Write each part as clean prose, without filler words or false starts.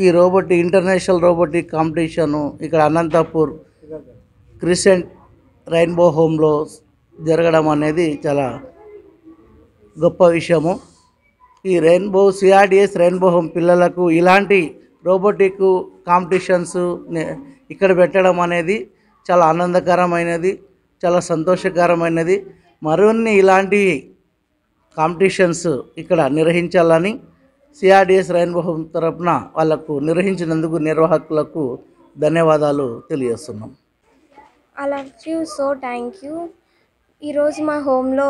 ఈ international robotic competition ఇక్కడ Anantapur crescent rainbow హోమ్లో జరగడం అనేది చాలా గొప్ప విషయము. ఈ సిఆర్డిఎస్ రెయిన్బో హోమ్ పిల్లలకు ఇలాంటి రోబోటిక్ కాంపిటీషన్స్ ఇక్కడ పెట్టడం అనేది చాలా ఆనందకరమైనది, చాలా సంతోషకరమైనది. మరిన్ని ఇలాంటి కాంపిటీషన్స్ ఇక్కడ నిర్వహించాలని సిఆర్డిఎస్ రెయిన్బో హోమ్ తరపున వాళ్ళకు నిర్వహించినందుకు నిర్వాహకులకు ధన్యవాదాలు తెలియజేస్తున్నాం. I love you, so thank you. ఈరోజు మా హోమ్లో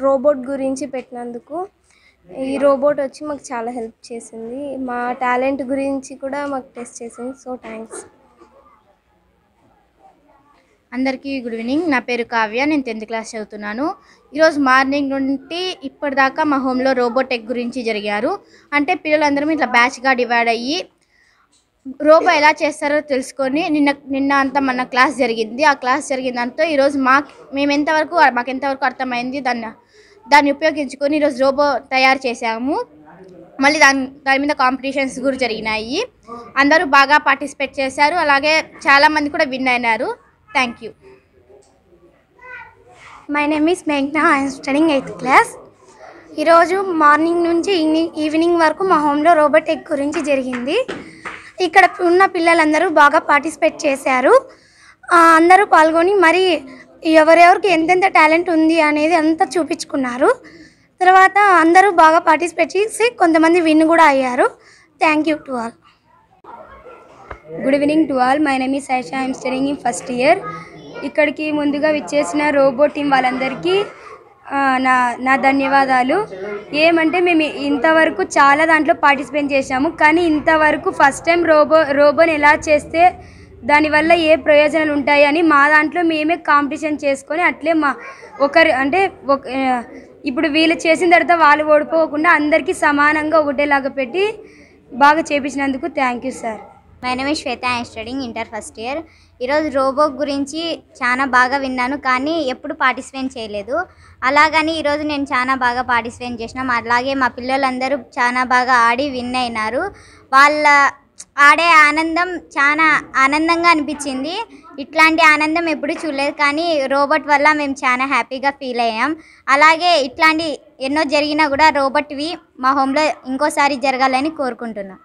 రోబోట్ గురించి పెట్టినందుకు, ఈ రోబోట్ వచ్చి మాకు చాలా హెల్ప్ చేసింది. మా టాలెంట్ గురించి కూడా మాకు టెస్ట్ చేసింది. So thanks. అందరికీ గుడ్ ఈవినింగ్. నా పేరు కావ్య, నేను 10th క్లాస్ చదువుతున్నాను. ఈరోజు మార్నింగ్ నుండి ఇప్పటిదాకా మా హోమ్లో రోబోటెక్ గురించి జరిగారు. అంటే పిల్లలందరం ఇట్లా బ్యాచ్గా డివైడ్ అయ్యి రోబో ఎలా చేస్తారో తెలుసుకొని నిన్న అంతా మన క్లాస్ జరిగింది. ఆ క్లాస్ జరిగిన దాంతో ఈరోజు మాకు ఎంతవరకు అర్థమైంది దాన్ని ఉపయోగించుకొని ఈరోజు రోబో తయారు చేసాము. మళ్ళీ దాని మీద కాంపిటీషన్స్ కూడా జరిగినాయి. అందరూ బాగా పార్టిసిపేట్ చేశారు. అలాగే చాలామంది కూడా విన్ అయినారు. Thank you. My name is మేఘ్నా. I'm studying 8th class. ఈరోజు మార్నింగ్ నుంచి ఈవినింగ్ వరకు మా హోమ్లో రోబోటెక్ గురించి జరిగింది. ఇక్కడ ఉన్న పిల్లలందరూ బాగా పార్టిసిపేట్ చేశారు. అందరూ పాల్గొని మరి ఎవరెవరికి ఎంతెంత టాలెంట్ ఉంది అనేది అంతా చూపించుకున్నారు. తర్వాత అందరూ బాగా పార్టిసిపేట్ చేసి కొంతమంది విన్ కూడా అయ్యారు. Thank you to all. Good evening to all. My name is Aisha. I'm studying in first year. ఇక్కడికి ముందుగా విచ్చేసిన రోబో టీం వాళ్ళందరికీ నా ధన్యవాదాలు. ఏమంటే మేము ఇంతవరకు చాలా దాంట్లో పార్టిసిపేట్ చేశాము, కానీ ఇంతవరకు ఫస్ట్ టైం రోబోని ఎలా చేస్తే దానివల్ల ఏ ప్రయోజనాలు ఉంటాయి అని మా దాంట్లో మేమే కాంపిటీషన్ చేసుకొని అట్లే ఇప్పుడు వీళ్ళు చేసిన తర్వాత వాళ్ళు ఓడిపోకుండా అందరికీ సమానంగా ఒకటేలాగా పెట్టి బాగా చేపించినందుకు thank you sir. My name is Shweta. I'm studying inter first year. ఈరోజు రోబో గురించి చాలా బాగా విన్నాను, కానీ ఎప్పుడు పార్టిసిపేట్ చేయలేదు. అలాగని ఈరోజు నేను చాలా బాగా పార్టిసిపేట్ చేసినాం. అలాగే మా పిల్లలందరూ చాలా బాగా ఆడి విన్ అయినారు. వాళ్ళ ఆడే ఆనందం చాలా ఆనందంగా అనిపించింది. ఇట్లాంటి ఆనందం ఎప్పుడు చూడలేదు, కానీ రోబోట్ వల్ల మేము చాలా హ్యాపీగా ఫీల్ అయ్యాం. అలాగే ఇట్లాంటి ఎన్నో జరిగినా కూడా రోబోట్వి మా హోమ్లో ఇంకోసారి జరగాలని కోరుకుంటున్నాం.